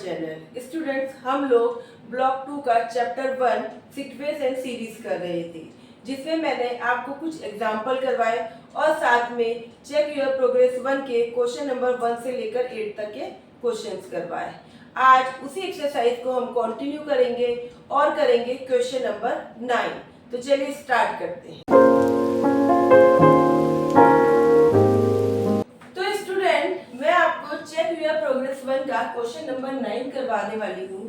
Channel. Students, हम लोग block 2 का चैप्टर 1 सीक्वेंस एंड सीरीज कर रहे थे, जिसमें मैंने आपको कुछ एग्जाम्पल करवाए और साथ में चेक योर प्रोग्रेस 1 के क्वेश्चन नंबर 1 से लेकर 8 तक के क्वेश्चंस करवाए। आज उसी एक्सरसाइज को हम कंटिन्यू करेंगे और करेंगे क्वेश्चन नंबर 9। तो चलिए स्टार्ट करते हैं। चेक योर प्रोग्रेस 1 का क्वेश्चन नंबर 9 करवाने वाली हूँ,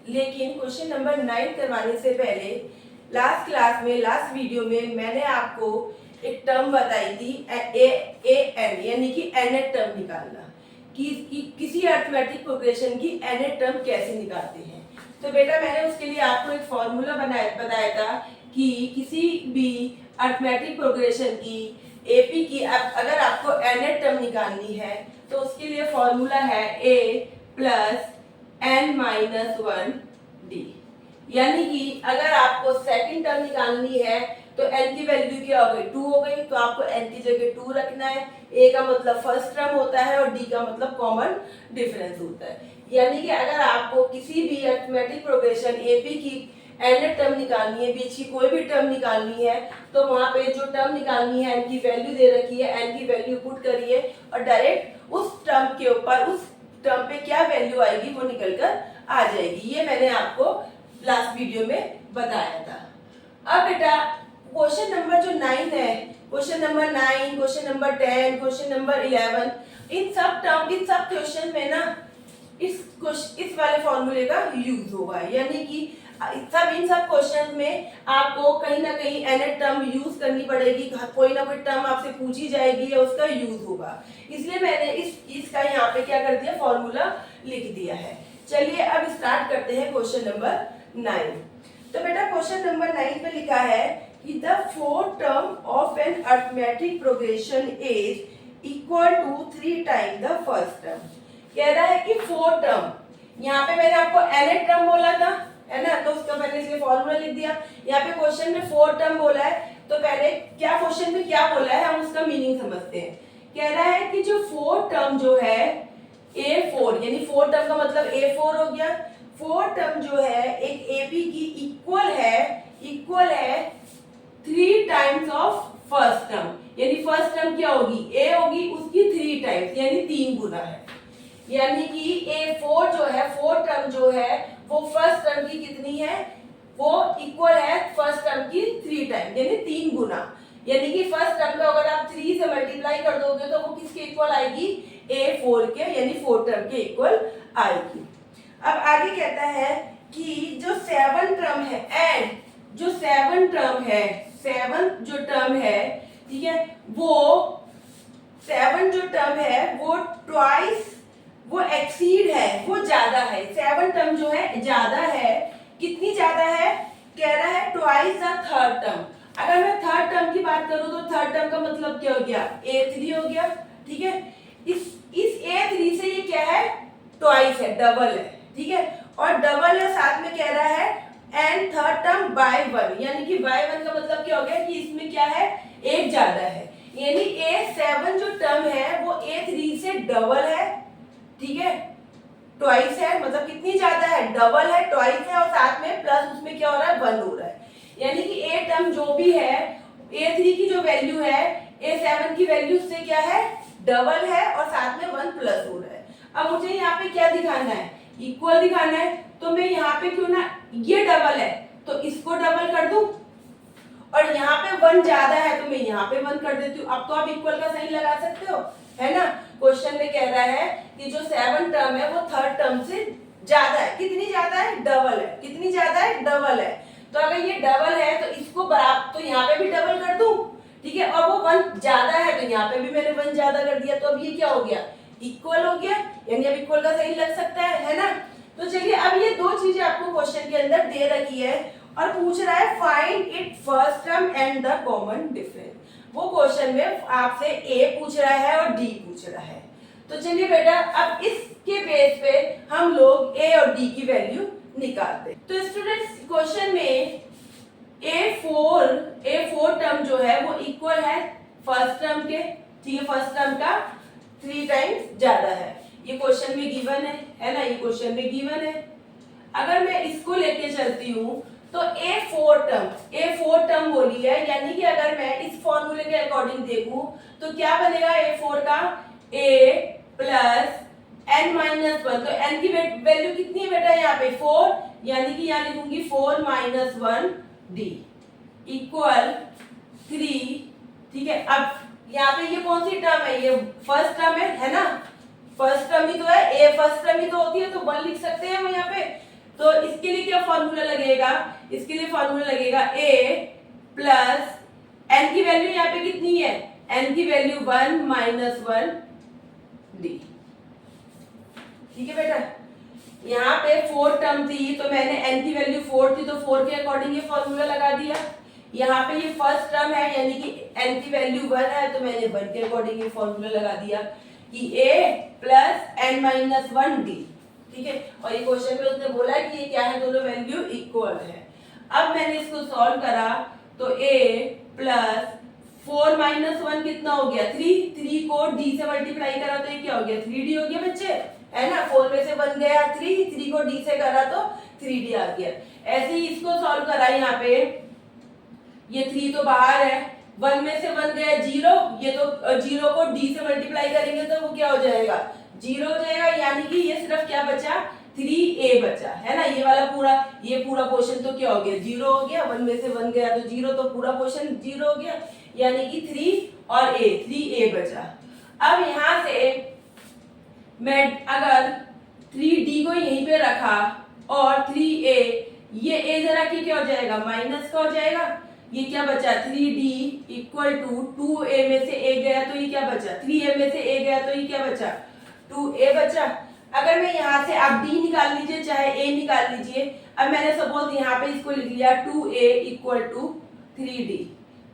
लेकिन क्वेश्चन नंबर 9 करवाने से पहले लास्ट क्लास में लास्ट वीडियो में मैंने आपको एक टर्म बताई थी एन, यानी कि nth टर्म निकालना कि किसी अरिथमेटिक प्रोग्रेशन की nth टर्म कैसे निकालते हैं। तो बेटा मैंने उसके लिए आपको एक फॉर्मूला बताया था कि किसी भी अरिथमेटिक प्रोग्रेशन की एपी की अगर आपको nth टर्म निकालनी है तो उसके लिए फॉर्मूला है a प्लस n-1 d। यानी कि अगर आपको सेकंड टर्म निकालनी है तो n की वैल्यू क्या हो गई, 2 हो गई, तो आपको n की जगह 2 रखना है। a का मतलब फर्स्ट टर्म होता है और d का मतलब कॉमन डिफरेंस होता है। यानी कि अगर आपको किसी भी अरिथमेटिक प्रोग्रेशन एपी की nth टर्म निकालनी है, बीच की कोई भी टर्म निकालनी है, तो वहां पे जो टर्म निकालनी है n की वैल्यू दे रखी है, n की वैल्यू पुट करिए और डायरेक्ट उस टर्म के ऊपर उस टर्म पे क्या वैल्यू आएगी वो निकल कर आ जाएगी। ये मैंने आपको लास्ट वीडियो में बताया था। अब बेटा क्वेश्चन नंबर जो 9 है, question number 9, question number 10, question number 11, इन सब क्वेश्चन में ना इस वाले फॉर्मूले का यूज होगा। यानी कि इन सब क्वेश्चन में आपको कहीं ना कहीं nth टर्म यूज करनी पड़ेगी, कोई ना कोई टर्म आपसे पूछी जाएगी या उसका यूज होगा। इसलिए मैंने इसका यहाँ पे क्या कर दिया, फॉर्मूला लिख दिया है। चलिए अब स्टार्ट करते हैं क्वेश्चन नंबर 9। तो बेटा क्वेश्चन नंबर 9 पे लिखा है कि the fourth term of an arithmetic progression is equal to 3 time the first term. कह रहा है कि फोर्थ टर्म, यहाँ पे मैंने आपको nth टर्म बोला था, है ना, तो उसका मैंने इसलिए फॉर्मूला लिख दिया। यहाँ पे क्वेश्चन में फोर्थ टर्म बोला है, तो पहले क्या क्वेश्चन में क्या बोला है हम उसका मीनिंग समझते हैं। कह रहा है कि जो फोर्थ टर्म जो है a4, यानी फोर्थ टर्म का मतलब a4 हो गया। फोर्थ टर्म जो है एक एपी की इक्वल है 3 टाइम्स ऑफ फर्स्ट टर्म, यानी फर्स्ट टर्म क्या होगी, a होगी, उसकी 3 टाइम्स यानी 3 गुना है। यानी कि a4 जो है, फोर्थ टर्म जो है वो फर्स्ट टर्म की कितनी है, वो इक्वल है फर्स्ट टर्म की 3 टाइम यानी 3 गुना। यानी कि फर्स्ट टर्म का अगर आप 3 से मल्टीप्लाई कर दोगे तो वो किसके इक्वल आएगी, a4 के, यानी फोर्थ टर्म के इक्वल आएगी। अब आगे कहता है कि जो 7 टर्म है एंड जो 7 टर्म है, 7 जो टर्म है, ठीक है, वो 7 जो टर्म है वो ट्वाइस, वो एक्सीड है, वो ज्यादा है। 7 टर्म जो है ज्यादा है, कितनी ज्यादा है, कह रहा है ट्वाइस द थर्ड टर्म। अगर मैं थर्ड टर्म की बात करूं तो थर्ड टर्म का मतलब क्या हो गया, a3 हो गया, ठीक है। इस a3 से ये क्या है, ट्वाइस है, डबल है, ठीक है, और डबल है, साथ में कह रहा है एंड थर्ड टर्म बाय 1, यानी कि बाय 1 का मतलब क्या हो गया कि इसमें क्या है, एक ज्यादा है। यानी a7 जो टर्म है वो a3 से डबल है, ठीक है, ट्वाइस है, मतलब कितनी ज्यादा है, डबल है, ट्वाइस है, और साथ में प्लस उसमें क्या हो रहा है, 1 हो रहा है। यानी कि a टर्म जो भी है, a3 की जो वैल्यू है a7 की वैल्यू से क्या है, डबल है, और साथ में 1 प्लस हो रहा है। अब मुझे यहाँ पे क्या दिखाना है, इक्वल दिखाना है, तो मैं यहाँ पे क्यों ना, ये डबल है तो इसको डबल कर दूं, और यहाँ पे 1 ज्यादा है तो मैं यहाँ पे 1 कर देती हूँ। अब तो आप इक्वल का साइन लगा सकते हो, है ना। क्वेश्चन में कह रहा है कि जो 7 टर्म है वो थर्ड टर्म से ज्यादा है, कितनी ज्यादा है, डबल है, कितनी ज्यादा है, डबल है। तो अगर ये डबल है तो इसको बराबर, तो यहाँ पे भी डबल कर दूं, ठीक है, और वो 1 ज्यादा है तो यहाँ पे भी मैंने 1 ज्यादा कर दिया, तो अब ये क्या हो गया, इक्वल हो गया, यानी अब इक्वल का साइन लग सकता है ना। तो चलिए अब ये दो चीजें आपको क्वेश्चन के अंदर दे रखी है और पूछ रहा है find it first term and the common difference. वो क्वेश्चन में आपसे a पूछ रहा है और d पूछ रहा है। तो चलिए बेटा अब इसके बेस पे हम लोग a और d की वैल्यू निकालते हैं। तो स्टूडेंट्स क्वेश्चन में a4 टर्म जो है वो इक्वल है फर्स्ट टर्म के, ठीक है, फर्स्ट टर्म का 3 टाइम्स ज्यादा है। ये क्वेश्चन में गिवन है ना, ये क्वेश्चन में गिवन है। अगर मैं इसको लेके चलती हूँ तो ए फोर टर्म बोली है, यानी कि अगर मैं इस फॉर्मूले के अकॉर्डिंग देखूं तो क्या बनेगा ए4 का, ए प्लस एन माइनस वन। तो एन की वैल्यू कितनी है बेटा यहाँ पे 4, यानी कि यहाँ लिखूंगी 4 माइनस 1 डी इक्वल 3। ठीक है, अब यहाँ पे ये कौन सी टर्म है, ये फर्स्ट टर्म है ना, फर्स्ट टर्म ही तो है, ए फर्स्ट टर्म ही तो होती है, तो 1 लिख सकते हैं हम यहाँ पे। तो इसके लिए क्या फॉर्मूला लगेगा, इसके लिए फॉर्मूला लगेगा ए प्लस एन की वैल्यू यहाँ पे कितनी है, एन की वैल्यू 1 माइनस 1 डी। ठीक है बेटा, यहाँ पे 4 टर्म थी तो मैंने n की वैल्यू 4 थी तो 4 के अकॉर्डिंग ये फॉर्मूला लगा दिया। यहाँ पे ये फर्स्ट टर्म है यानी कि n की वैल्यू 1 है तो मैंने 1 के अकॉर्डिंग ये फॉर्मूला लगा दिया कि a plus N minus 1 D. ठीक है, और ये क्वेश्चन में उसने बोला कि ये क्या है, दोनों वैल्यू इक्वल है। अब मैंने इसको सॉल्व करा तो a प्लस 4 माइनस 1 कितना हो गया 3 को d से मल्टीप्लाई करा तो ये क्या हो गया 3d हो गया बच्चे, है ना। 4 में से 1 गया 3 को d से करा तो 3d आ गया। ऐसे ही इसको सॉल्व करा, यहाँ पे ये 3 तो बाहर है, 1 में से 1 गया 0, ये तो 0 को d से मल्टीप्लाई करेंगे तो वो क्या हो जाएगा 0 हो जाएगा, यानी कि ये सिर्फ क्या बचा 3a बचा, है ना। ये वाला पूरा पोर्शन तो क्या हो गया 0 हो गया, 1 में से 1 गया तो 0, तो पूरा पोर्शन 0 हो गया, यानी कि 3 और a 3a बचा। अब यहाँ से मैं अगर 3d को यहीं पे रखा और 3a, ये a जरा की क्या हो जाएगा माइनस का हो जाएगा, ये क्या बचा 3d इक्वल टू 2a में से a गया तो ये क्या बचा 3a में से a गया तो ये क्या बचा 2a बचा। अगर मैं यहाँ से आप d निकाल लीजिए चाहे a निकाल लीजिए, अब मैंने सपोज यहाँ पे इसको लिख लिया 2a इक्वल टू 3d,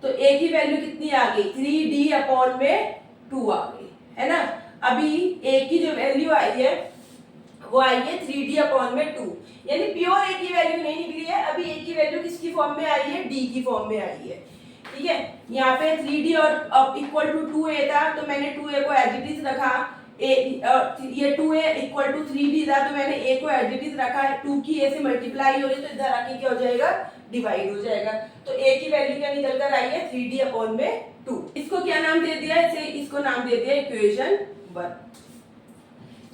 तो a की वैल्यू कितनी आ गई 3d अपॉन में 2 आ गई, है ना। अभी a की जो वैल्यू आई है वो आई है 3d अपॉन में 2, यानी प्योर a की वैल्यू नहीं निकली है, अभी a की वैल्यू किसकी फॉर्म में आई है d की फॉर्म में आई है। ठीक है, यहाँ पे 3d और इक्वल टू 2a था तो मैंने 2a को एज इट इज रखा, ये 2a इक्वल टू 3d था तो मैंने a को एज इट इज रखा, 2 की a से मल्टीप्लाई हो रही तो इधर आके क्या हो जाएगा डिवाइड हो जाएगा, तो a की वैल्यू क्या निकल कर आई है 3d अपॉन में 2। इसको क्या नाम दे दिया, इसे इसको नाम दे दिया इक्वेशन 1।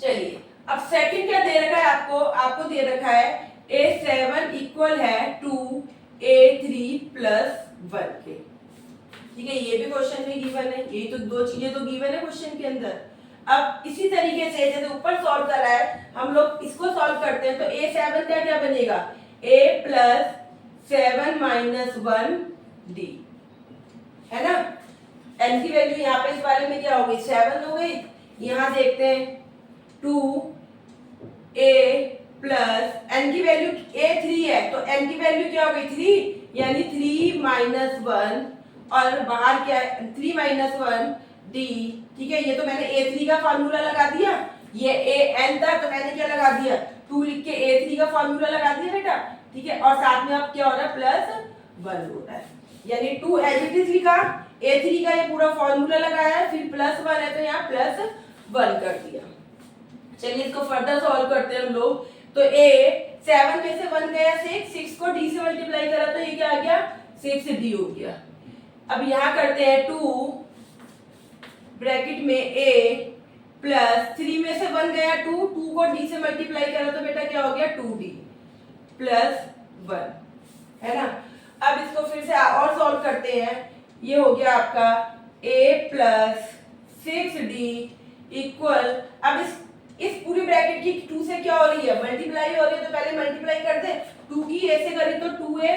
चलिए अब सेकंड क्या दे रखा है आपको दे रखा है a7 इक्वल है टू a3 प्लस 1 के। ठीक है, ये भी क्वेश्चन में गिवन है, यही तो दो चीजें तो गिवन है क्वेश्चन के अंदर। अब इसी तरीके से जैसे ऊपर सॉल्व कर रहा है हम लोग इसको सॉल्व करते हैं तो a7 का क्या बनेगा a प्लस 7 माइनस 1 d, है ना। n की वैल्यू यहाँ पे इस वाले में क्या हो गई 7 हो गई, यहाँ देखते हैं 2a प्लस n की वैल्यू a3 है तो n की वैल्यू क्या हो गई 3, यानी 3 माइनस 1 और बाहर क्या है 3 माइनस 1 d। ठीक है, ये तो मैंने a3 का फॉर्मूला लगा दिया, ये an था तो मैंने क्या लगा दिया 2 लिख के a3 का फॉर्मूला लगा दिया बेटा। ठीक है, और साथ में अब क्या हो रहा है प्लस 1 हो रहा है, यानी 2 एज इट इज लिखा, a3 का ये पूरा फॉर्मूला लगाया, फिर प्लस 1 है तो यहाँ प्लस 1 कर दिया। चलिए इसको फर्दर सॉल्व करते हैं हम लोग, तो a 7 में से 1 गया 6 को d से मल्टीप्लाई करा तो ये क्या आ गया 6d हो गया। अब यहाँ करते हैं 2 ब्रैकेट में a प्लस 3 में से 1 गया 2 को d से मल्टीप्लाई करा तो बेटा क्या हो गया 2d प्लस 1, है ना। अब इसको फिर से और सॉल्व करते हैं, ये हो गया आपका a प्लस 6d इक्वल, अब इस पूरी ब्रैकेट की 2 से क्या हो रही है मल्टीप्लाई हो रही है तो पहले मल्टीप्लाई कर दे, 2 की a से करी तो 2a,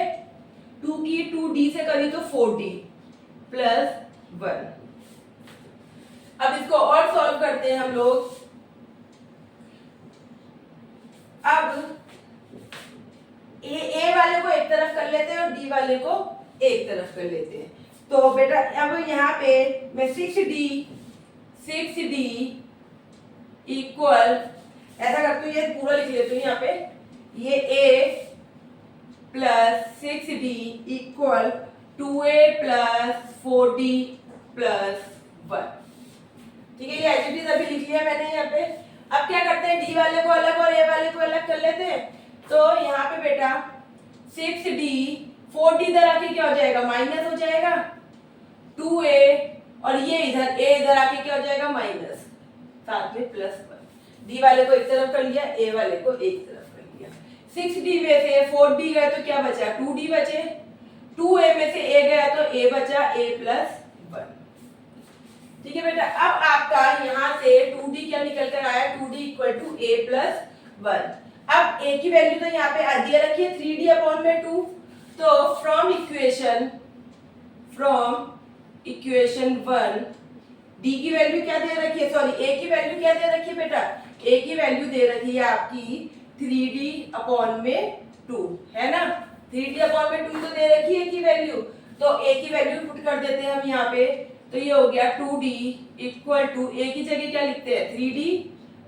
2 की 2d से करी तो 4d प्लस 1। अब इसको और सॉल्व करते हैं हम लोग, अब ए वाले को एक तरफ कर लेते हैं और डी वाले को एक तरफ कर लेते हैं। तो बेटा अब यहाँ पे मैं 6d इक्वल ऐसा करती हूँ, ये पूरा लिख लेती हूँ यहाँ पे, ये a plus 6d equal 2a plus 4d plus 1। ठीक है, ये एच अभी लिख लिया मैंने यहाँ पे। अब क्या करते हैं, डी वाले को अलग और ए वाले को अलग कर लेते हैं। तो यहाँ पे बेटा 6d 4d इधर आके क्या हो जाएगा, माइनस हो जाएगा 2a, और ये इधर a इधर आके क्या हो जाएगा, माइनस, साथ में प्लस 1। डी वाले को एक तरफ कर लिया, ए वाले को एक तरफ कर लिया। 6d में से 4d गया तो क्या बचा, 2d बचे। 2a में से a गया तो a बचा, a प्लस 1। ठीक है बेटा, अब आपका यहाँ से 2d क्या निकल कर आया, 2d equal to a plus 1। अब a की वैल्यू तो यहाँ पे दे रखी है 3d अपॉन में 2। तो फ्रॉम इक्वेशन 1 d की वैल्यू क्या दे रखी है, सॉरी a की वैल्यू क्या दे रखी है बेटा, a की वैल्यू दे रखी है आपकी 3d अपॉन में 2, है ना। 3d अपॉन में 2 तो दे रखी है की वैल्यू, तो a की वैल्यू पुट कर देते हैं हम यहाँ पे। तो ये हो गया 2d इक्वल टू a की जगह क्या लिखते हैं, 3d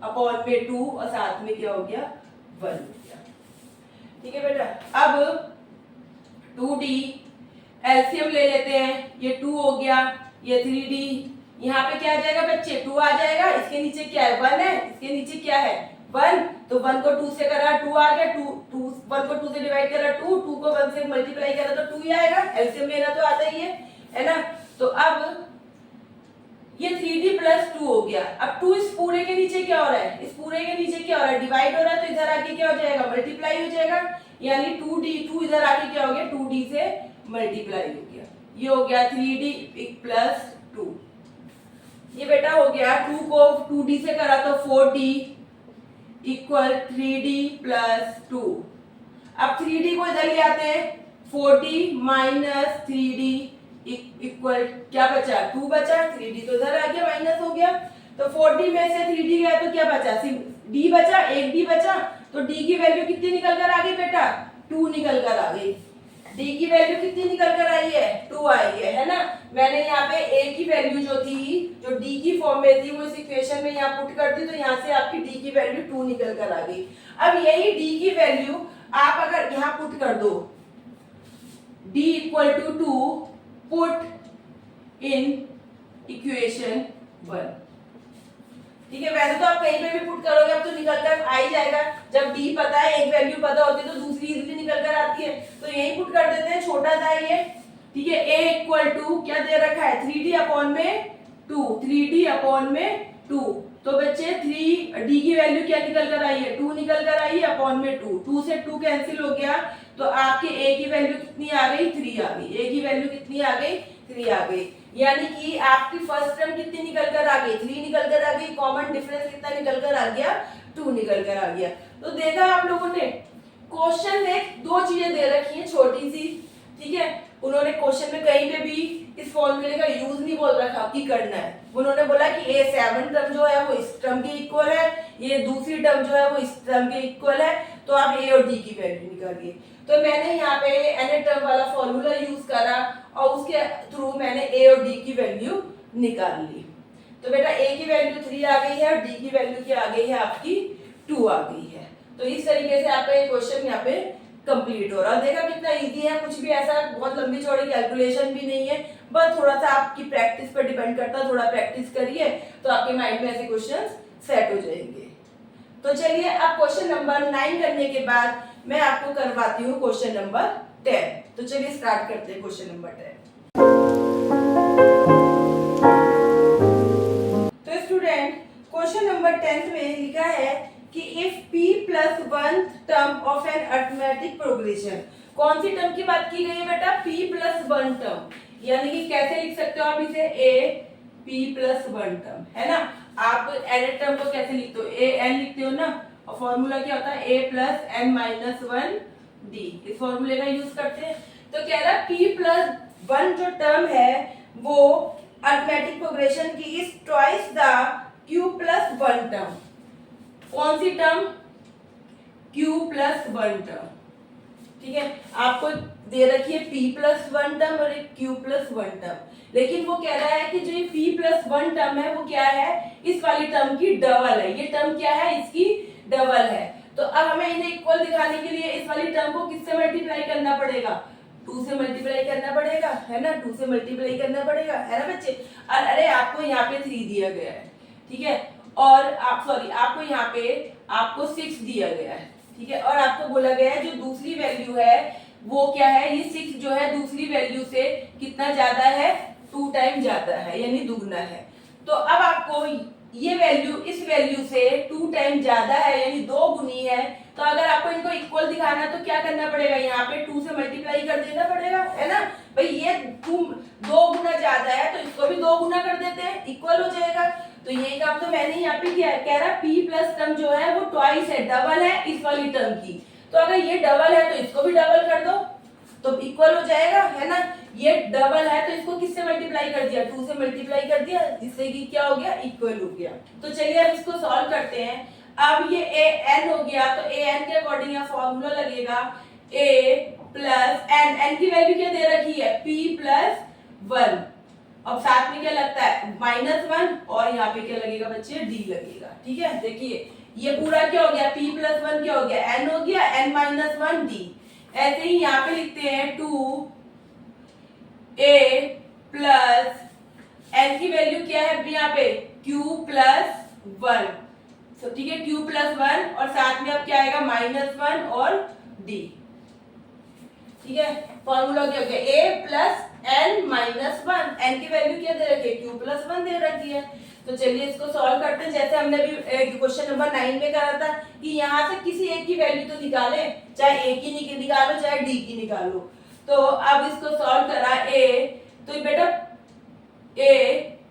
अपॉन में 2, और साथ में क्या हो गया, 1 हो गया। ठीक है बेटा, अब 2d एलसीएम ले लेते हैं, ये 2 हो गया, ये 3d, यहाँ पे क्या आ जाएगा बच्चे, 2 आ जाएगा। इसके नीचे क्या है, 1 है, इसके नीचे क्या है, 1, तो 1 को 2 से करा 2 आ गया, 1 को 2 से डिवाइड करा 2 को 1 से मल्टीप्लाई करा तो 2 ही आएगा। एलसीएम लेना तो आता ही है ना। तो अब ये 3d प्लस 2 हो गया। अब 2 इस पूरे के नीचे क्या हो रहा है, इस पूरे के नीचे क्या हो रहा है, डिवाइड हो रहा है, तो इधर आके क्या हो जाएगा, मल्टीप्लाई हो जाएगा, यानी 2 इधर आके क्या हो गया, 2d से मल्टीप्लाई हो गया। ये हो गया 3d प्लस 2। ये बेटा हो गया, 2 को 2d से करा तो 4d इक्वल 3d प्लस 2। अब 3d को इधर ले आते हैं, 4d माइनस 3d इक्वल क्या बचा, 2 बचा, 3d तो इधर आ गया, माइनस हो गया। तो 4d में से 3d गया तो क्या बचा, d बचा, एक d बचा। तो d की वैल्यू कितनी निकल कर आ गई बेटा, 2 निकल कर आ गई। d की वैल्यू कितनी निकल कर आई है, 2 आई है ना। मैंने यहाँ पे a की वैल्यू जो थी, जो d की फॉर्म में थी, वो इस इक्वेशन में यहाँ पुट कर दी, तो यहाँ से आपकी d की वैल्यू 2 निकल कर आ गई। अब यही d की वैल्यू आप अगर यहाँ पुट कर दो, d equal to 2 put in equation 1। ठीक है, वैसे तो आप कहीं पे भी पुट करोगे अब तो निकल कर आ ही जाएगा। जब d पता है, एक वैल्यू पता होती है तो दूसरी इजीली निकल कर आती है, तो यही पुट कर देते हैं, छोटा सा ये। ठीक है, a इक्वल टू क्या दे रखा है, 3d अपॉन में 2, 3d अपॉन में 2। तो बच्चे 3d की वैल्यू क्या निकल कर आई है, 2 निकल कर आई है, अपॉन में 2 से 2 कैंसिल हो गया, तो आपके a की वैल्यू कितनी आ गई, 3 आ गई। a की वैल्यू कितनी आ गई, 3 आ गई। यानी कि आपकी फर्स्ट टर्म कितनी निकल कर आ गई, 3 निकल कर आ गई। कॉमन डिफरेंस कितना निकल कर आ गया, 2 निकल कर आ गया। तो देखा आप लोगों ने, क्वेश्चन में 2 चीजें दे रखी हैं छोटी सी। ठीक है, उन्होंने क्वेश्चन में कहीं पे भी इस फॉर्मूले का यूज नहीं बोल रखा कि करना है। उन्होंने बोला कि a 7 टर्म जो है वो इस टर्म के इक्वल है, ये दूसरी टर्म जो है वो इस टर्म के इक्वल है, तो आप a और d की वैल्यू निकालिए। तो मैंने यहाँ पे n टर्म वाला फॉर्मूला यूज करा और उसके थ्रू मैंने a और d की वैल्यू निकाल ली। तो बेटा a की वैल्यू 3 आ गई है और d की वैल्यू क्या आ गई है, आपकी 2 आ गई है। तो इस तरीके से आपका ये क्वेश्चन यहाँ पे कंप्लीट हो रहा है। देखा कितना इजी है, कुछ भी ऐसा बहुत लंबी चौड़ी कैलकुलेशन भी नहीं है, बस थोड़ा सा आपकी प्रैक्टिस पर डिपेंड करता है। थोड़ा प्रैक्टिस करिए तो आपके माइंड में ऐसे क्वेश्चन सेट हो जाएंगे। तो चलिए, अब क्वेश्चन नंबर 9 करने के बाद मैं आपको करवाती हूँ क्वेश्चन नंबर 10। तो चलिए स्टार्ट करते हैं क्वेश्चन नंबर 10। तो स्टूडेंट, क्वेश्चन नंबर 10 में लिखा है कि if p plus 1 term of an arithmetic progression. कौन सी टर्म की बात की गई है बेटा, p प्लस 1 टर्म, यानी कि कैसे लिख सकते हो आप इसे, a p प्लस 1 टर्म, है ना। आप n टर्म को कैसे लिखते हो, a n लिखते हो ना, और फॉर्मूला क्या होता है, a plus n minus 1 d, इस फॉर्मूले का यूज करते हैं। तो कह रहा है p प्लस 1 जो टर्म है वो अरिथमेटिक प्रोग्रेशन की is twice the q plus 1 term. कौन सी टर्म, q प्लस 1 टर्म। ठीक है, आपको दे रखी है p प्लस 1 टर्म और एक q प्लस 1 टर्म, लेकिन वो कह रहा है कि जो ये p प्लस 1 टर्म है वो क्या है, इस वाली टर्म की डबल है। ये टर्म क्या है, इसकी डबल है। तो अब हमें इन्हें इक्वल दिखाने के लिए इस वाली टर्म को किससे मल्टीप्लाई करना पड़ेगा, 2 से मल्टीप्लाई करना पड़ेगा, है ना। 2 से मल्टीप्लाई करना पड़ेगा, है ना बच्चे। और अरे आपको यहाँ पे 3 दिया गया है, ठीक है, और आपको यहाँ पे आपको 6 दिया गया है, ठीक है, और आपको बोला गया है जो दूसरी वैल्यू है वो क्या है, ये 6 जो है दूसरी वैल्यू से कितना ज्यादा है, 2 टाइम ज्यादा है, यानी दुगना है। तो अब आपको ये वैल्यू इस वैल्यू से 2 टाइम ज्यादा है, यानी 2 गुनी है। तो अगर आपको इनको इक्वल दिखाना है तो क्या करना पड़ेगा, यहाँ पे 2 से मल्टीप्लाई कर देना पड़ेगा, है ना भाई। ये 2 गुना ज्यादा है तो इसको भी 2 गुना कर देते हैं, इक्वल हो जाएगा। तो ये काम तो मैंने यहाँ पे किया है, कह रहा p प्लस टर्म जो है वो ट्वाइस है, डबल है इस वाली टर्म की। तो अगर ये डबल है तो इसको भी डबल कर दो तो इक्वल हो जाएगा, है ना। ये डबल है तो इसको किससे मल्टीप्लाई कर दिया, 2 से मल्टीप्लाई कर दिया, जिससे कि क्या हो गया, इक्वल हो गया। तो चलिए अब इसको सॉल्व करते हैं। अब ये a n हो गया, तो a n के अकॉर्डिंग यहाँ फॉर्मूला लगेगा a प्लस n की वैल्यू क्या दे रखी है, p प्लस 1, अब साथ में क्या लगता है -1, और यहाँ पे क्या लगेगा बच्चे, d लगेगा, ठीक है। देखिए ये पूरा क्या हो गया, p प्लस 1 क्या हो गया, n हो गया, n माइनस 1 d। ऐसे ही यहाँ पे लिखते हैं 2a प्लस n की वैल्यू क्या है यहाँ पे, q प्लस 1, तो ठीक है, q प्लस 1 और साथ में अब क्या आएगा -1 और d, ठीक है। फॉर्मूला क्या हो गया, a plus n minus 1, n की वैल्यू क्या दे रखी है, q प्लस 1 दे रखी है। तो चलिए इसको सॉल्व करते हैं, जैसे हमने भी क्वेश्चन नंबर 9 में करा था कि यहाँ से किसी एक की वैल्यू तो निकाले, चाहे a की निकालो चाहे d की निकालो। तो अब इसको सॉल्व करा a, तो बेटा a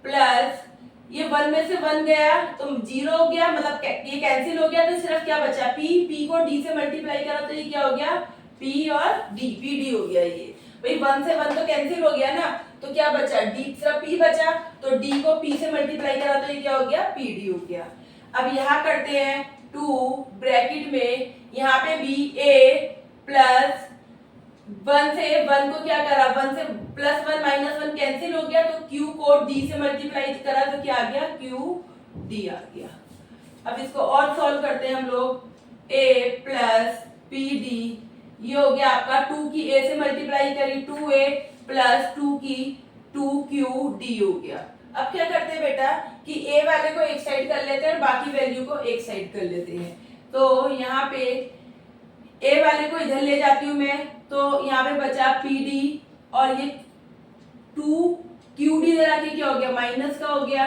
प्लस ये 1 में से 1 गया तो 0 हो गया, मतलब ये कैंसिल हो गया, तो सिर्फ क्या बचा p को d से मल्टीप्लाई करा तो ये क्या हो गया, p और d, pd हो गया। ये भाई 1 से 1 तो कैंसिल हो गया ना, तो क्या बचा, d, सिर्फ p बचा, तो d को p से मल्टीप्लाई करा तो ये क्या हो गया, pd हो गया। अब यहाँ करते हैं 2 ब्रैकेट में, यहाँ पे भी a प्लस 1 से 1 को क्या करा, 1 से प्लस 1 माइनस 1 कैंसिल हो गया, तो q को d से मल्टीप्लाई करा तो क्या आ गया, qd आ गया। अब इसको और सॉल्व करते हैं हम लोग, a प्लस pd, ये हो गया आपका 2 की a से मल्टीप्लाई करी 2a प्लस 2 की 2qd हो गया। अब क्या करते हैं बेटा कि a वाले को एक साइड कर लेते हैं और बाकी वैल्यू को एक साइड कर लेते हैं। तो यहाँ पे a वाले को इधर ले जाती हूँ मैं, तो यहाँ पे बचा pd और ये 2qd जरा के क्या हो गया, माइनस का हो गया,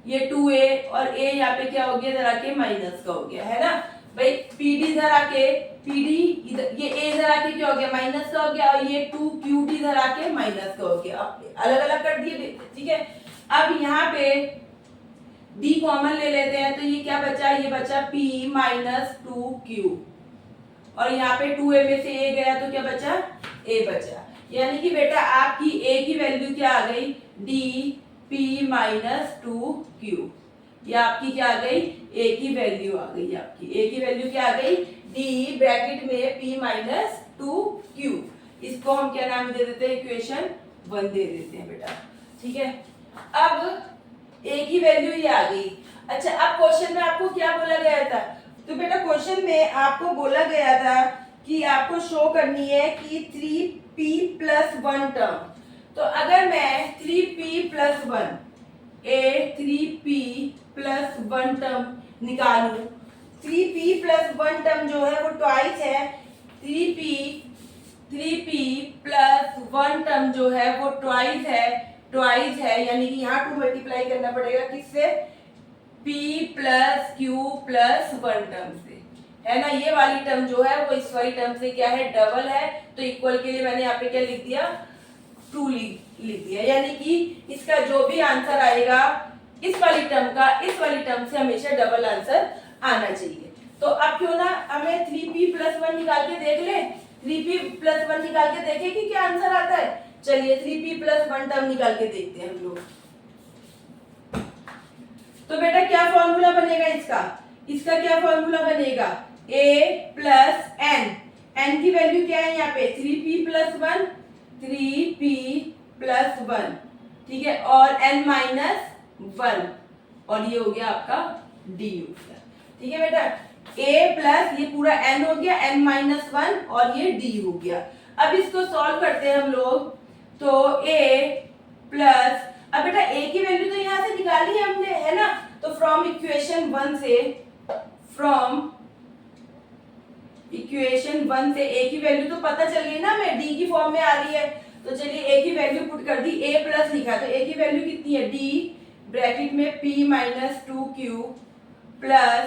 ये 2a और a यहाँ पे क्या हो गया, जरा के माइनस का हो गया, है ना भाई। pd धरा के pd इधर, ये a धरा के क्या हो गया, माइनस का हो गया, और ये 2qd धरा के माइनस का हो गया, अलग अलग कर दिए, ठीक है। अब यहाँ पे d कॉमन ले लेते हैं, तो ये क्या बचा, ये बचा p माइनस 2q, और यहाँ पे 2a में से a गया तो क्या बचा, a बचा, यानी कि बेटा आपकी a की वैल्यू क्या आ गई, d p माइनस 2q, ये आपकी क्या आ गई, a की वैल्यू आ गई, आपकी a की वैल्यू क्या आ गई, d ब्रैकेट में p माइनस 2q। इसको हम क्या नाम दे देते हैं, इक्वेशन 1 दे देते हैं बेटा, ठीक है। अब a की वैल्यू ये आ गई। अच्छा, अब क्वेश्चन में आपको क्या बोला गया था, तो बेटा क्वेश्चन में आपको बोला गया था कि आपको शो करनी है कि 3p प्लस 1 टर्म। तो अगर मैं 3p plus 1 3p plus 1 term निकालू, 3p प्लस 1 टर्म जो है वो ट्वाइस है, 3p प्लस 1 टर्म जो है वो ट्वाइस है, यानी कि यहाँ 2 मल्टीप्लाई करना पड़ेगा किससे, p plus q plus 1 term से, है ना। ये वाली टर्म जो है वो इस वाली टर्म से क्या है, डबल है, तो इक्वल के लिए मैंने यहाँ पे क्या लिख दिया, 2 लिख दिया, यानी कि इसका जो भी आंसर आएगा इस वाली टर्म का इस वाली टर्म से हमेशा डबल आंसर आना चाहिए। तो अब क्यों ना हमें 3p प्लस 1 निकाल के देख ले, 3p प्लस 1 निकाल के देखें कि क्या आंसर आता है। चलिए 3p प्लस 1 टर्म निकाल के देखते हैं हम लोग। तो बेटा क्या फॉर्मूला बनेगा इसका क्या फॉर्मूला बनेगा, a प्लस n की वैल्यू क्या है यहाँ पे, 3p प्लस 1, 3p प्लस 1, ठीक है, और n माइनस 1, और ये हो गया आपका d हो गया, ठीक है बेटा। a प्लस ये पूरा n हो गया, n माइनस 1 और ये d हो गया। अब इसको सॉल्व करते हैं हम लोग, तो a प्लस, अब बेटा a की वैल्यू तो यहाँ से निकाली है हमने, है ना, तो फ्रॉम इक्वेशन वन से ए की वैल्यू तो पता चल गई ना, हमें डी की फॉर्म में आ रही है, तो चलिए ए की वैल्यू पुट कर दी, ए प्लस लिखा, तो ए की वैल्यू कितनी है, डी ब्रैकेट में p minus 2q plus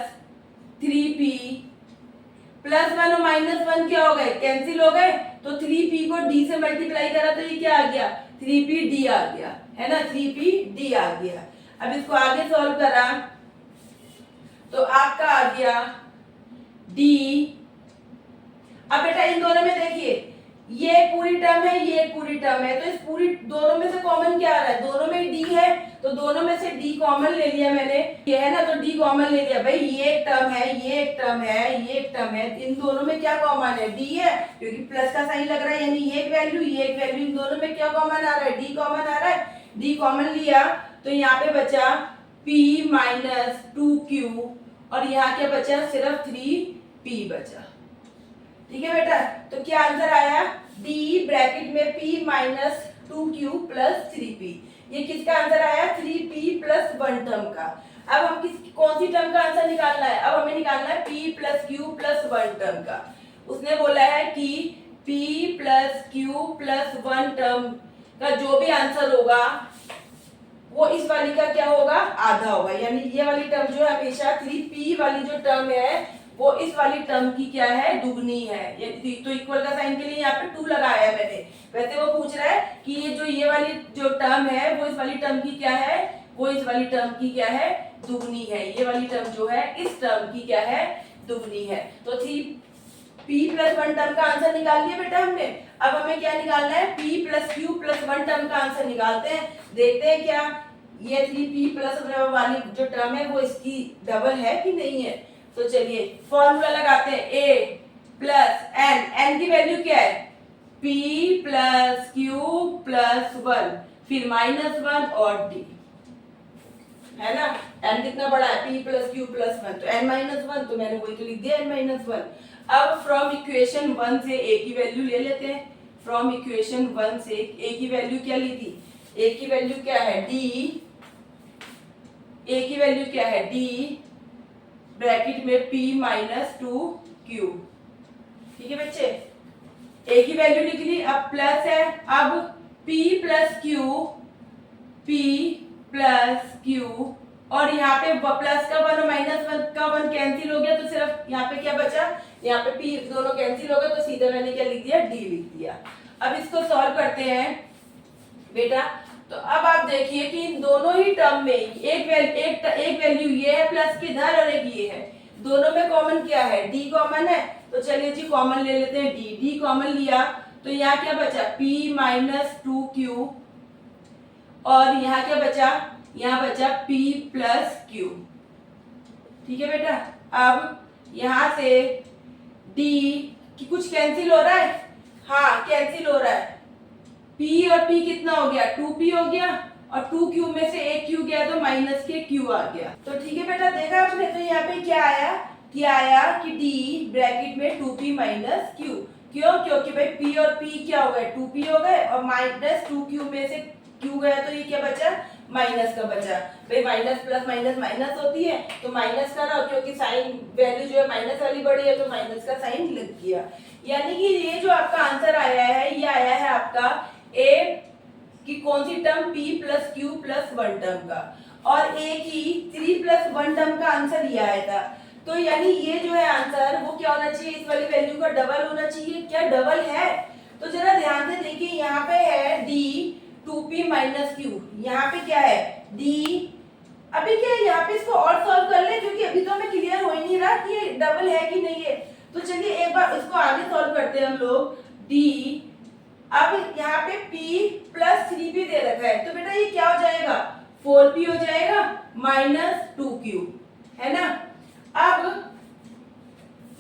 3p plus 1 और माइनस 1 क्या हो गए, कैंसिल हो गए, तो 3p को d से मल्टीप्लाई करा तो ये क्या आ गया, 3pd आ गया, है ना, 3pd आ गया। अब इसको आगे सॉल्व करा तो आपका आ गया d। अब बेटा इन दोनों में देखिए, ये पूरी टर्म है, ये पूरी टर्म है, तो इस पूरी दोनों में से कॉमन क्या आ रहा है, दोनों में d है, तो दोनों में से d कॉमन ले लिया मैंने, ये है ना, तो d कॉमन ले लिया। भाई ये एक टर्म है, ये एक टर्म है, ये एक टर्म है, इन दोनों में क्या कॉमन है, d है, क्योंकि प्लस का साइन लग रहा है, यानी ये एक वैल्यू, ये एक वैल्यू, इन दोनों में क्या कॉमन आ रहा है, d कॉमन आ रहा है, d कॉमन लिया तो यहाँ पे बचा p माइनस 2q और यहाँ क्या बचा, सिर्फ 3p बचा। ठीक है बेटा, तो क्या आंसर आया, d ब्रैकेट में p minus 2q plus 3p, ये किसका आंसर आया, 3p प्लस 1 टर्म का। अब हम कौन सी टर्म का आंसर निकालना है, अब हमें निकालना है p plus q plus 1 term का। उसने बोला है कि p plus q plus 1 term का जो भी आंसर होगा वो इस वाली का क्या होगा, आधा होगा, यानी ये वाली टर्म जो है हमेशा 3p वाली जो टर्म है वो इस वाली टर्म की क्या है, दुगनी है। ये तो इक्वल का साइन के लिए यहाँ पे 2 लगाया मैंने, वैसे वो पूछ रहा है कि ये वाली जो टर्म है वो इस वाली टर्म की क्या है, वो इस वाली टर्म की क्या है, दुगनी है। ये वाली टर्म जो है इस टर्म की क्या है, दुगनी है। तो 3p प्लस 1 टर्म का आंसर निकाल लिया बेटा हमने। अब हमें क्या निकालना है, p plus q plus 1 term का आंसर निकालते हैं। देखते हैं क्या ये 3p प्लस वाली जो टर्म है वो इसकी डबल है कि नहीं है। तो चलिए फॉर्मूला लगाते हैं, a प्लस n की वैल्यू क्या है, p प्लस q प्लस 1 फिर माइनस 1 और d, है ना। n कितना बड़ा है, p प्लस q प्लस 1, तो n माइनस 1, तो मैंने वही तो लिख दिया n माइनस 1। अब फ्रॉम इक्वेशन 1 से a की वैल्यू ले लेते हैं। फ्रॉम इक्वेशन 1 से a की वैल्यू क्या ली थी, a की वैल्यू क्या है, d, a की वैल्यू क्या है, d ब्रैकेट में p माइनस 2q। ठीक है बच्चे, a की वैल्यू लिख ली, अब प्लस है, अब p प्लस q और यहाँ पे प्लस का 1 और माइनस 1 का 1 कैंसिल हो गया, तो सिर्फ यहाँ पे क्या बचा, यहाँ पे p दोनों कैंसिल हो गए, तो सीधा मैंने क्या लिख दिया, d लिख दिया। अब इसको सॉल्व करते हैं बेटा। तो अब आप देखिए कि इन दोनों ही टर्म में एक वैल्यू ये है प्लस के इधर और एक ये है, दोनों में कॉमन क्या है, d कॉमन है, तो चलिए जी कॉमन ले लेते हैं, d कॉमन लिया तो यहाँ क्या बचा, p माइनस 2q और यहाँ क्या बचा, यहाँ बचा p प्लस q। ठीक है बेटा, अब यहाँ से d की कुछ कैंसिल हो रहा है, हाँ कैंसिल हो रहा है, p और p कितना हो गया, 2p हो गया और 2q में से एक q गया तो माइनस के q आ गया। तो ठीक है बेटा, देखा आपने, तो यहाँ पे क्या आया कि d ब्रैकेट में 2p माइनस q, क्यों, क्योंकि भाई p और p क्या हो गए, 2p हो गए और माइनस 2q में से q गया तो ये क्या बचा, माइनस का बचा। भाई माइनस प्लस माइनस माइनस होती है, तो माइनस का ना, क्योंकि साइन वैल्यू जो है माइनस वाली बड़ी है तो माइनस का साइन लग गया। यानी कि ये जो आपका आंसर आया है, ये आया है आपका a की कौन सी term, p plus q plus 1 term का, और a की 3 प्लस 1 टर्म का आंसर ये आया था। तो यानी ये जो है आंसर वो क्या होना चाहिए, इस वाली वैल्यू का डबल होना चाहिए। क्या डबल है, तो जरा ध्यान से देखिए, यहाँ पे है d 2p माइनस q, यहाँ पे क्या है d, अभी क्या है यहाँ पे, इसको और सॉल्व कर ले क्योंकि अभी तो हमें क्लियर हो ही नहीं रहा कि ये डबल है कि नहीं है। तो चलिए एक बार इसको आगे सॉल्व करते हैं हम लोग, d, अब यहाँ पे p प्लस 3p दे रखा है, तो बेटा ये क्या हो जाएगा, 4p हो जाएगा माइनस 2q, है ना। अब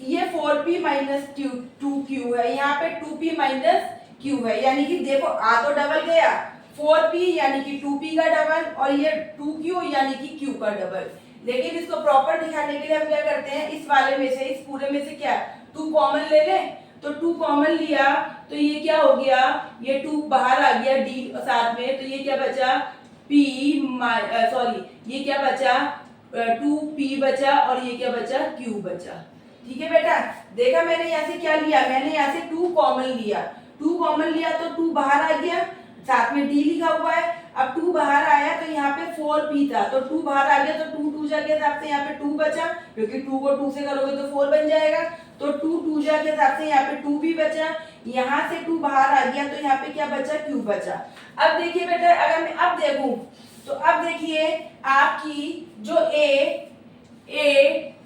ये 4p माइनस 2q है, यहाँ पे 2p माइनस q है, यानी कि देखो आ तो डबल गया, 4p यानी कि 2p का डबल और ये 2q यानी कि q का डबल। लेकिन इसको प्रॉपर दिखाने के लिए हम क्या करते हैं, इस वाले में से, इस पूरे में से क्या 2 कॉमन ले लें, तो 2 कॉमन लिया तो ये क्या हो गया, ये 2 बाहर आ गया d साथ में, तो ये क्या बचा, ये क्या बचा 2p बचा और ये क्या बचा, q बचा। ठीक है बेटा, देखा मैंने यहाँ से क्या लिया, मैंने यहाँ से 2 कॉमन लिया, 2 कॉमन लिया तो 2 बाहर आ गया, साथ में d लिखा हुआ है। अब 2 बाहर आया तो यहाँ पे 4p था, तो 2 बाहर आ गया तो 2 2 जा के हिसाब से यहाँ पे 2 बचा, क्योंकि 2 को 2 से करोगे तो 4 बन जाएगा, तो 2 2 जा के हिसाब से यहाँ पे 2 भी बचा। यहाँ से 2 बाहर आ गया तो यहाँ पे क्या बचा, q बचा। अब देखिए बेटा, अगर मैं अब देखूं तो अब देखिए आपकी जो a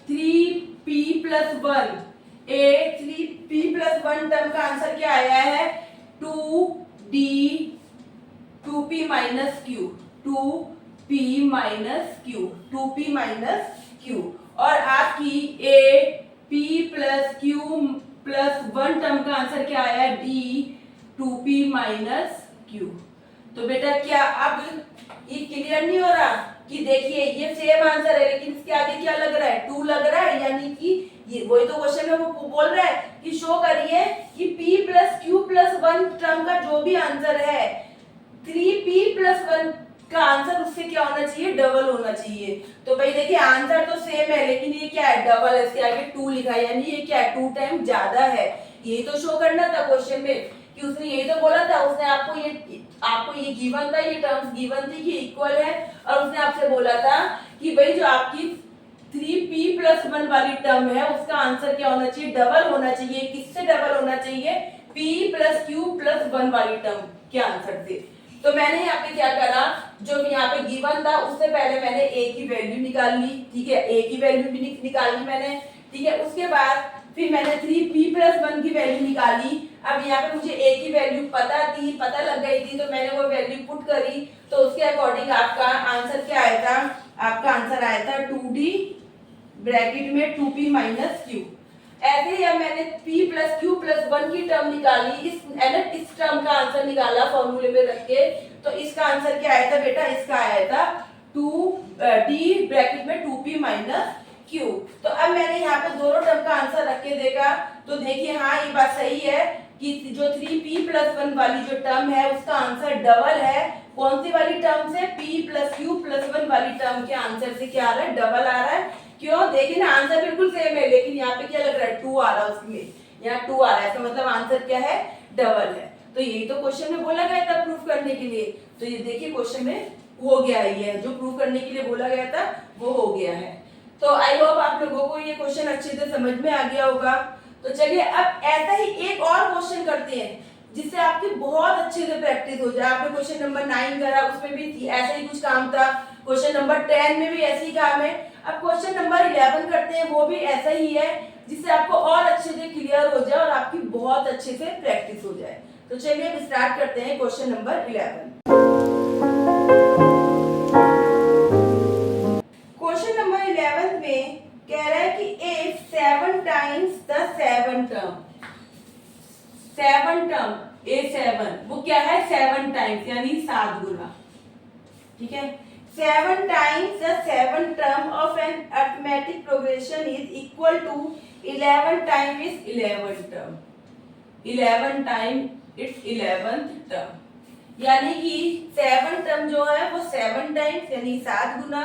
3p+1 a3p+1 टर्म का आंसर क्या आया है, 2d 2p minus q 2p minus q और आपकी a p+q+1 टर्म का आंसर क्या आया है, d 2p माइनस q। तो बेटा क्या अब ये क्लियर नहीं हो रहा कि देखिए ये सेम आंसर है लेकिन इसके आगे क्या लग रहा है, 2 लग रहा है, यानी कि ये वही तो क्वेश्चन में वो बोल रहा है कि शो करिए कि p+q+1 टर्म का जो भी आंसर है 3p+1 का आंसर उससे क्या होना चाहिए, डबल होना चाहिए। तो भाई देखिए आंसर तो सेम है लेकिन ये क्या है, डबल है, इसके आगे 2 लिखा है, यानी ये क्या है, 2 टाइम ज्यादा है। यही तो शो करना था क्वेश्चन में कि उसने यही तो बोला था, उसने आपको ये गिवन था, ये टर्म्स गिवन थी कि इक्वल है, और उसने आपसे बोला था कि भाई जो आपकी 3p+1 वाली टर्म है उसका आंसर क्या होना चाहिए, डबल होना चाहिए। किससे डबल होना चाहिए, p+q+1 वाली टर्म के आंसर से। तो मैंने यहाँ पे क्या करा, जो यहाँ पे गिवन था उससे पहले मैंने a की वैल्यू निकाल ली, ठीक है, a की वैल्यू भी निकाल ली मैंने, ठीक है। उसके बाद फिर मैंने 3p+1 की वैल्यू निकाली। अब यहाँ पे मुझे a की वैल्यू पता लग गई थी, तो मैंने वो वैल्यू पुट करी, तो उसके अकॉर्डिंग आपका आंसर क्या आया था, आपका आंसर आया था 2d ब्रैकेट में 2p माइनस q। ऐसे ही अब मैंने p+q+1 की टर्म निकाली, इस टर्म का आंसर निकाला फॉर्मूले में रख के, तो इसका आंसर क्या आया था बेटा, इसका आया था 2d ब्रैकेट में 2p माइनस q। तो अब मैंने यहाँ पे दोनों टर्म का आंसर रख के देखा, तो देखिए हाँ ये बात सही है कि जो 3p+1 वाली जो टर्म है उसका आंसर डबल है। कौन सी वाली टर्म से, p+q+1 वाली टर्म के आंसर से क्या आ रहा है, डबल आ रहा है। क्यों, देखिए ना आंसर बिल्कुल सेम है लेकिन यहाँ पे क्या लग रहा है, 2 आ रहा है, उसमें यहाँ 2 आ रहा है, तो मतलब आंसर क्या है, डबल है। तो यही तो क्वेश्चन में बोला गया था प्रूफ करने के लिए, तो ये देखिए क्वेश्चन में हो गया है, ये जो प्रूफ करने के लिए बोला गया था वो हो गया है। तो आई होप आप लोगों को ये क्वेश्चन अच्छे से समझ में आ गया होगा। तो चलिए अब ऐसा ही एक और क्वेश्चन करते हैं जिससे आपकी बहुत अच्छे से प्रैक्टिस हो जाए। आपने क्वेश्चन नंबर 9 करा, उसमें भी ऐसा ही कुछ काम था, क्वेश्चन नंबर 10 में भी ऐसे ही काम है। अब क्वेश्चन नंबर 11 करते हैं, वो भी ऐसा ही है जिससे आपको और अच्छे से क्लियर हो जाए और आपकी बहुत अच्छे से प्रैक्टिस हो जाए। तो चलिए अब स्टार्ट करते हैं क्वेश्चन नंबर 11। क्वेश्चन नंबर 11 में कह रहा है कि if 7 times the 7 term, 7 term a7 वो क्या है, 7 टाइम्स यानी 7 गुना, ठीक है। 7 times the 7 term of an arithmetic progression is equal to 11 times its 11th term, 11 times its 11th term, यानी कि 7 टर्म जो है वो 7 टाइम्स यानी 7 गुना,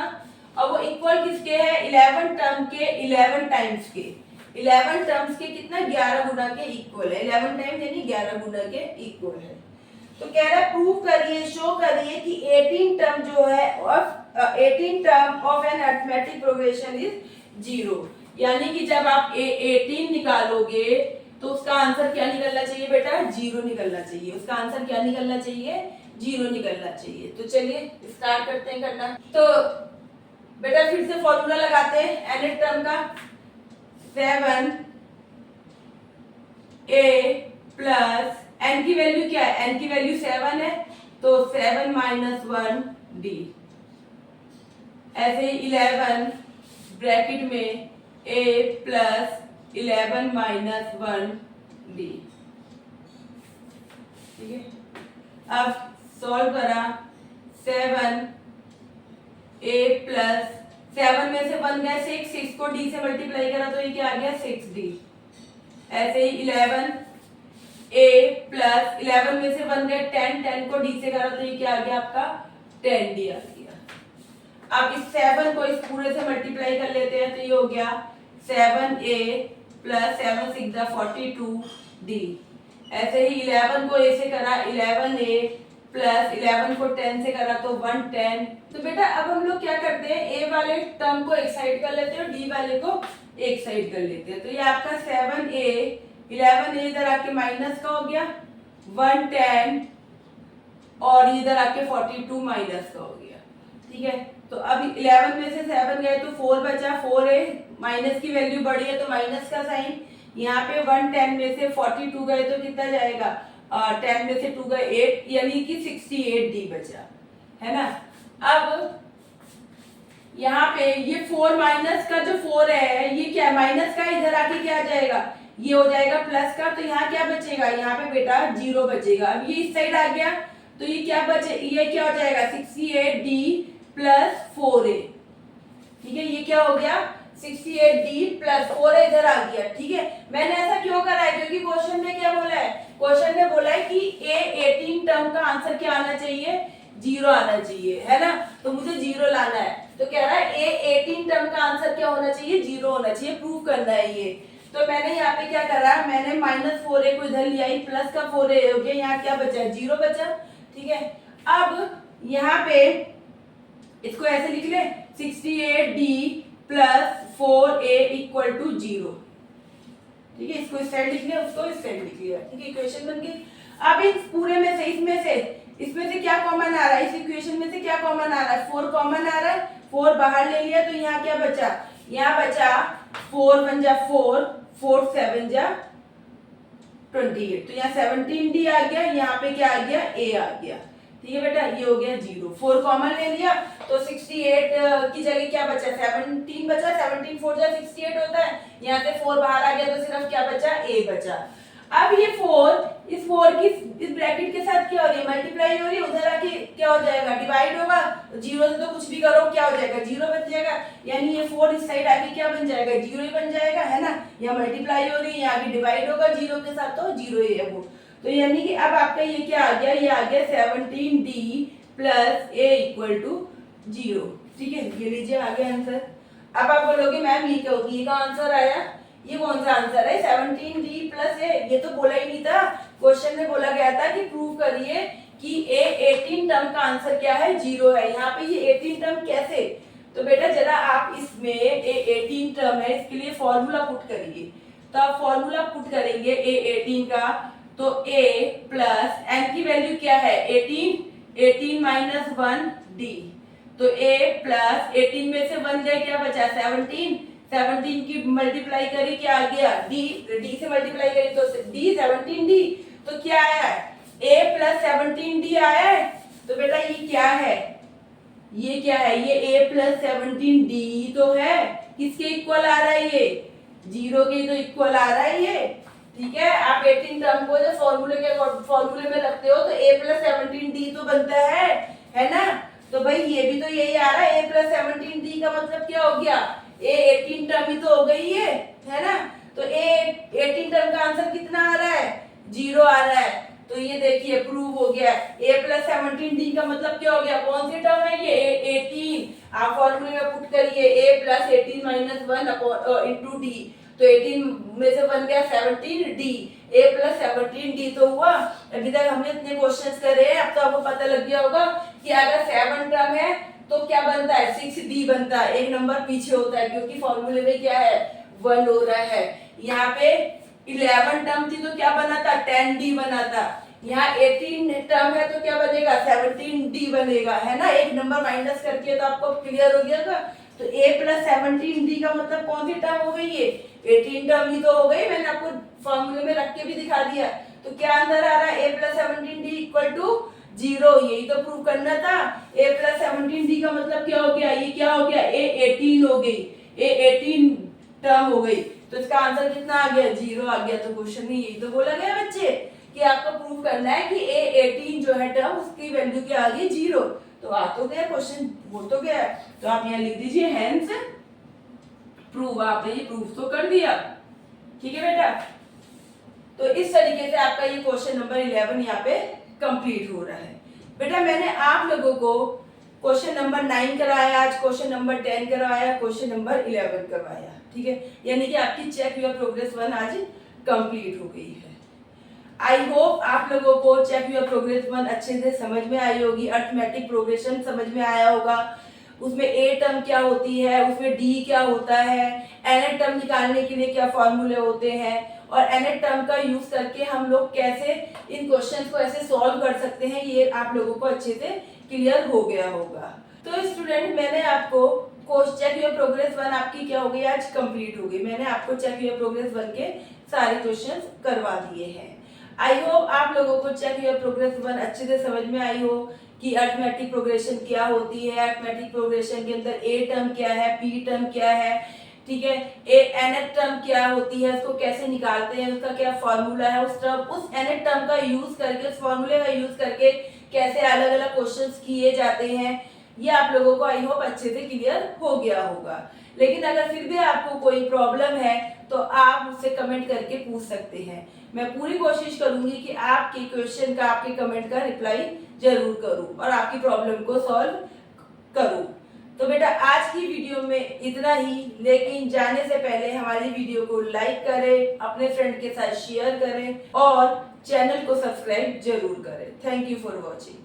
और वो इक्वल किसके है, 11 टर्म के 11 टाइम्स के, 11 टर्म्स के कितना, 11 गुना के इक्वल है, 11 टाइम्स यानी 11 गुना के इक्वल है। तो कह रहा है प्रूव करिए, शो करिए कि 18 टर्म जो है of 18 term of an arithmetic progression is 0, यानी कि जब आप 18 निकालोगे तो उसका आंसर क्या निकलना चाहिए बेटा, 0 निकलना चाहिए। उसका आंसर क्या निकलना चाहिए, 0 निकलना चाहिए। तो चलिए स्टार्ट करते हैं करना। तो बेटा फिर से फॉर्मूला लगाते हैं nth टर्म का, 7 a प्लस n की वैल्यू क्या है, n की वैल्यू 7 है, तो 7 माइनस 1 d, ऐसे 11 ब्रैकेट में a प्लस 11 माइनस 1 d, ठीक है। अब सॉल्व करा, 7 a प्लस 7 में से 1 गया 6, 6 को d से मल्टीप्लाई करा तो ये क्या आ गया, 6d, ऐसे ही 11 a प्लस 11 में से 1 गया 10, 10 को d से करा तो ये क्या आ गया आपका, 10d आ गया। अब इस 7 को इस पूरे से मल्टीप्लाई कर लेते हैं तो ये हो गया 7a प्लस 7 6 42d। ऐसे ही 11 को a से करा 11a प्लस 11 को 10 से करा तो 110। तो बेटा अब हम लोग क्या करते हैं, a वाले टर्म को एक साइड कर लेते हैं और d वाले को एक साइड कर लेते हैं। तो ये आपका 7a 11a इधर आके माइनस का हो गया 110 और इधर आके 42 माइनस का हो गया। ठीक है, तो अब 11 में से 7 गए तो 4 बचा, 4a माइनस की वैल्यू बढ़ी है तो माइनस का साइन। यहाँ पे 110 में से 42 गए तो कितना जाएगा, 10 में से 2 गए 8, यानी कि 68d बचा, है ना। अब यहाँ पे ये 4 माइनस का जो 4 है ये क्या माइनस का, इधर आके क्या आ जाएगा, ये हो जाएगा प्लस का। तो यहाँ क्या बचेगा, यहाँ पे बेटा 0 बचेगा। अब ये इस साइड आ गया तो ये क्या बचे, ये क्या हो जाएगा 68d प्लस 4a। ठीक है, ये क्या हो गया 68d प्लस 4a इधर आ गया। ठीक है, मैंने ऐसा क्यों करा है, क्योंकि क्वेश्चन में क्या बोला है, क्वेश्चन में बोला है कि a18 टर्म का आंसर क्या आना चाहिए, 0 आना चाहिए, है ना। तो मुझे 0 लाना है, तो कह रहा है a18 टर्म का आंसर क्या होना चाहिए, 0 होना चाहिए, प्रूव करना है ये। तो मैंने यहाँ पे क्या करा, मैंने -4a को इधर लिया, प्लस का 4a हो गया, यहाँ क्या बचा 0 बचा। ठीक है, अब यहाँ पे इसको ऐसे लिख ले 68d plus 4a equal to 0। ठीक है, इसको इस साइड लिख लिया, उसको इस साइड लिख लिया। ठीक है, इक्वेशन बन गई। अब इस पूरे में से इसमें से क्या कॉमन आ रहा है, इस इक्वेशन में से क्या कॉमन आ रहा है, 4 कॉमन आ रहा है, 4 बाहर ले लिया तो यहाँ क्या बचा, यहाँ बचा 4 1 जा 4, 4 7 जा 28। तो यहाँ 17d आ गया, यहाँ पे क्या आ गया a आ गया। ठीक है बेटा, ये हो गया 0, 4 कॉमन ले लिया तो 68 की जगह क्या बचा 17 बचा, 17 4 जा 68 होता है, यहाँ से 4 बाहर आ गया तो सिर्फ क्या बचा a बचा। अब ये 4 इस 4 की इस ब्रैकेट के साथ क्या हो रही है, मल्टीप्लाई हो रही है, उधर आके क्या हो जाएगा डिवाइड होगा, 0 से तो कुछ भी करो क्या हो जाएगा 0 बन जाएगा, यानी ये 4 इस साइड आके क्या बन जाएगा 0 ही बन जाएगा, है ना। यहाँ मल्टीप्लाई हो रही है, यहाँ भी डिवाइड होगा 0 के साथ तो 0 ही है वो। तो यानी कि अब आपका ये क्या आ गया, ये आ गया 17d plus a equal to 0। ठीक है, ये लीजिए आ गया आंसर। अब आप बोलोगे मैम ये का आंसर आया, ये कौन सा आंसर है 17d प्लस a, ये तो बोला ही नहीं था, क्वेश्चन में बोला गया था कि प्रूव करिए कि a18 टर्म का आंसर क्या है 0 है। यहाँ पे ये 18 टर्म कैसे, तो बेटा जरा आप इसमें a18 टर्म है इसके लिए फॉर्मूला पुट करिए। तो आप फॉर्मूला पुट करेंगे a18 का, तो a प्लस n की वैल्यू क्या है 18 माइनस 1d, तो a प्लस 18 में से 1 गए क्या बचा 17 की मल्टीप्लाई करी क्या आ गया d से मल्टीप्लाई करी तो d 17d, तो क्या आया a प्लस 17d आया है। तो बेटा ये क्या है, ये क्या है, ये a प्लस 17d तो है, किसके इक्वल आ रहा है ये 0 के तो इक्वल आ रहा है ये। ठीक है, आप 18 टर्म को जो फॉर्मूले में रखते हो तो a प्लस 17d तो बनता है ना। तो भाई ये भी तो यही आ रहा है, a प्लस 17d का मतलब क्या हो गया, a 18 टर्म ही तो हो गई है ना। तो a 18 टर्म का आंसर कितना आ रहा है 0 आ रहा है। तो ये देखिए प्रूव हो गया, a प्लस 17d का मतलब क्या हो गया, कौन सी टर्म है ये 18। आप फॉर्मूले में पुट करिए a plus 18 minus 1 into D, तो 18 में से बन गया 17d, a प्लस 17d तो हुआ। अभी तक हमने इतने क्वेश्चंस करे हैं, अब तो आपको पता लग गया होगा कि अगर 7 टर्म है तो क्या बनता है 6d बनता है, एक नंबर पीछे होता है क्योंकि फॉर्मूले में क्या है 1 हो रहा है। यहाँ पे 11 टर्म थी तो क्या बना था 10d बना था, यहाँ 18 टर्म है तो क्या बनेगा 17d बनेगा, है ना। एक नंबर माइनस करके तो आपको क्लियर हो गया था। तो a प्लस 17d का मतलब कौन सी टर्म हो गई, ये 18 टर्म ही तो हो गई, मैंने आपको फॉर्मूले में रख के भी दिखा दिया। तो क्या आंसर आ रहा है a plus 17d equal to 0, यही तो प्रूव करना था। a प्लस 17d का मतलब क्या हो गया, ये क्या हो गया a 18 हो गई, a 18 टर्म हो गई, तो इसका आंसर कितना आ गया 0 आ गया। तो क्वेश्चन में यही तो बोला गया बच्चे कि आपको प्रूव करना है कि a 18 जो है टर्म उसकी वैल्यू क्या आ गई 0। तो आ तो गया क्वेश्चन, हो तो गया। तो आप यहाँ लिख दीजिए हेंस प्रूव, आपने ये प्रूव तो कर दिया। ठीक है बेटा, तो इस तरीके से आपका ये क्वेश्चन नंबर 11 यहाँ पे कंप्लीट हो रहा है। बेटा मैंने आप लोगों को क्वेश्चन नंबर 9 करवाया, आज क्वेश्चन नंबर 10 करवाया, क्वेश्चन नंबर 11 करवाया। ठीक है, यानी कि आपकी चेक योर प्रोग्रेस 1 आज कंप्लीट हो गई है। आई होप आप लोगों को चेक योर प्रोग्रेस 1 अच्छे से समझ में आई होगी, अर्थमेटिक प्रोग्रेशन समझ में आया होगा, उसमें ए टर्म क्या होती है, उसमें डी क्या होता है, एन टर्म निकालने के लिए क्या फॉर्मूले होते हैं, और एन टर्म का यूज करके हम लोग कैसे इन क्वेश्चन को ऐसे सॉल्व कर सकते हैं, ये आप लोगों को अच्छे से क्लियर हो गया होगा। तो स्टूडेंट, मैंने आपको चेक योर प्रोग्रेस 1 आपकी क्या हो गई, आज कंप्लीट हो गई। मैंने आपको चेक योर प्रोग्रेस 1 के सारे क्वेश्चन करवा दिए हैं। आई होप आप लोगों को चेक योर प्रोग्रेस 1 अच्छे से समझ में आई हो कि अर्थमेटिक प्रोग्रेशन क्या होती है, अर्थमेटिक प्रोग्रेशन के अंदर ए टर्म क्या है, पी टर्म क्या है, ठीक है, एन टर्म क्या होती है, उसको कैसे निकालते हैं, उसका क्या फॉर्मूला है, उस एन टर्म का यूज करके, उस फॉर्मूले का यूज करके कैसे अलग अलग क्वेश्चंस किए जाते हैं, ये आप लोगों को आई होप अच्छे से क्लियर हो गया होगा। लेकिन अगर फिर भी आपको कोई प्रॉब्लम है तो आप मुझसे कमेंट करके पूछ सकते हैं। मैं पूरी कोशिश करूंगी कि आपके क्वेश्चन का, आपके कमेंट का रिप्लाई जरूर करूं और आपकी प्रॉब्लम को सॉल्व करूं। तो बेटा, आज की वीडियो में इतना ही, लेकिन जाने से पहले हमारी वीडियो को लाइक करें, अपने फ्रेंड के साथ शेयर करें और चैनल को सब्सक्राइब जरूर करें। Thank you for watching.